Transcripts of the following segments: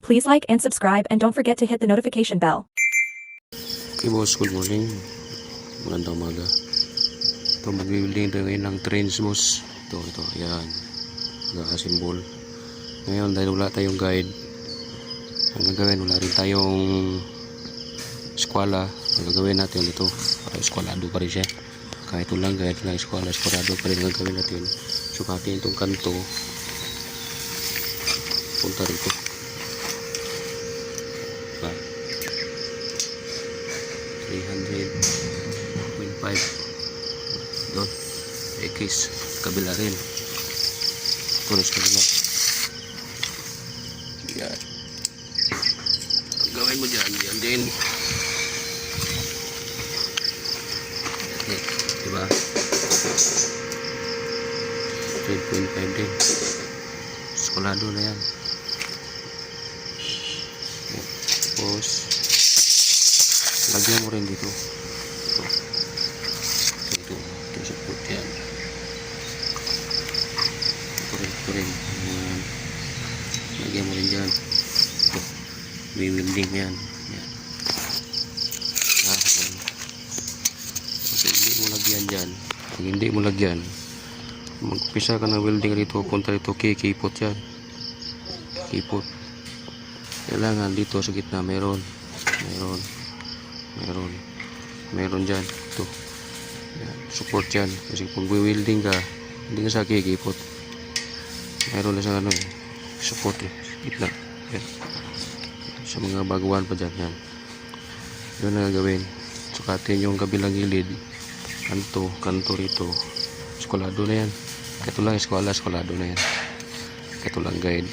Please like and subscribe and don't forget to hit the notification bell. Okay boss, good morning. Magandang umaga. Ito, mag-building tayo ngayon ng trains boss. Ito, ayan. Naka-symbol. Ngayon, dahil wala tayong guide, ang gagawin, wala rin tayong eskwala. Ang gagawin natin ito, para eskwalado pa rin siya. Kahit walang guide, walang eskwala, eskwalado pa rin ang gagawin natin. Sukatin itong kanto. Punta rito. Ba? 300.5 doon X kabila rin tulis kabila yan gawin mo dyan yan din diba 3.5 din eskolado na yan tapos lagyan mo rin dito ito support yan ito rin lagyan mo rin dyan ito may welding yan kasi hindi mo lagyan dyan pag hindi mo lagyan magpisa ka ng welding rito punta rito kikipot yan kipot kailangan dito sa gitna meron dyan ito yan, support yan kasi kung welding ka hindi ka sa kikipot meron na sa support gitna yan. Sa mga baguhan pa dyan yan yun na gagawin sukatin yung kabilang gilid kanto rito eskwalado na yan kahit lang eskwalado na yan kahit lang guide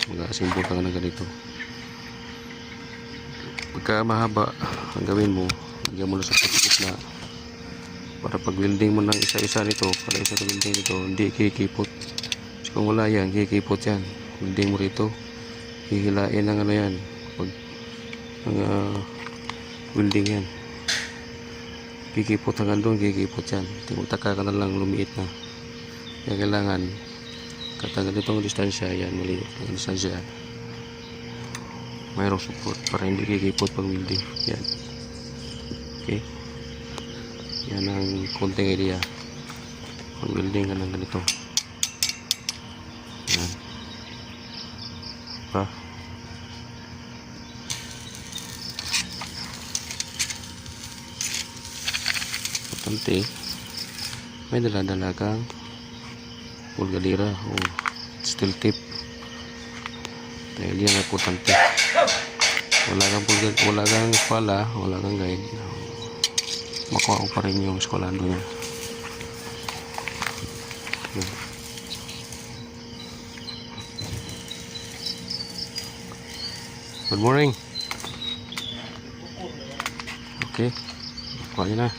mag-asimbol ka na ganito pagka mahaba ang gawin mo lagyan mo na sa gitna para pag welding mo ng isa-isa nito para isa welding nito hindi kikipot kasi kung wala yan kikipot yan welding mo rito hihilain ng yan pag welding yan kikipot hanggang doon kikipot yan timutaka ka na lang lumiit na kaya kailangan katagal itong distansya yan mali ang distansya mayroong support para hindi kikipot pag welding yan okay yan ang konting idea pag welding ka ng ganito yan pa importante may dala-dala kang pulgadira o steel tip dahil yan ang importante wala kang eskwala wala kang guide makuha ko pa rin yung eskwalado niya good morning okay kuha nyo na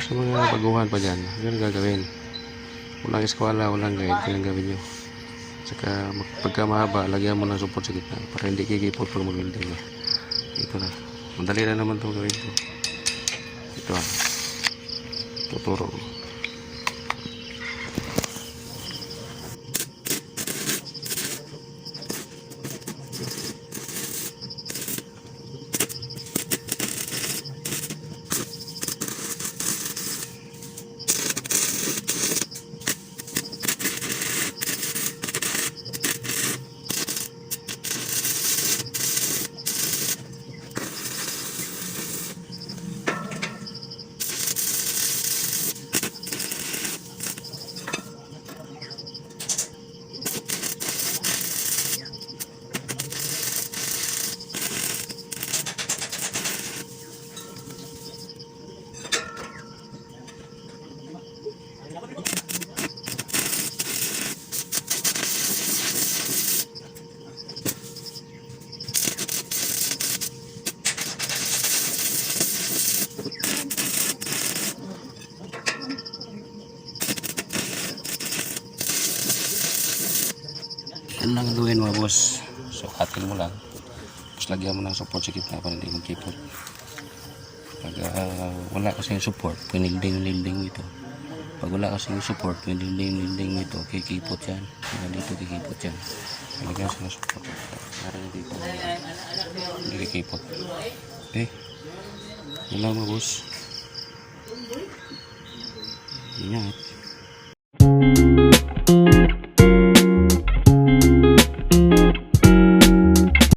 sa mga baguhan pa dyan yan gagawin walang eskwala walang guide yan gawin nyo saka pagka mahaba lagyan mo ng support sa gitna para hindi kikipot pag mag-welding na ito na madali na naman itong gawin ito tuturo yan lang gawin mo boss sukatin mo lang tapos lagyan mo ng support sa gitna para hindi magkipot pag wala kasi yung support pinilding ito Pag wala kasing support, yung dinding mo ito, kikipot yan. Kaya dito kikipot yan. Lagyan sa support. Para dito. Hindi kikipot. Okay. Yan lang mga boss. Ingat.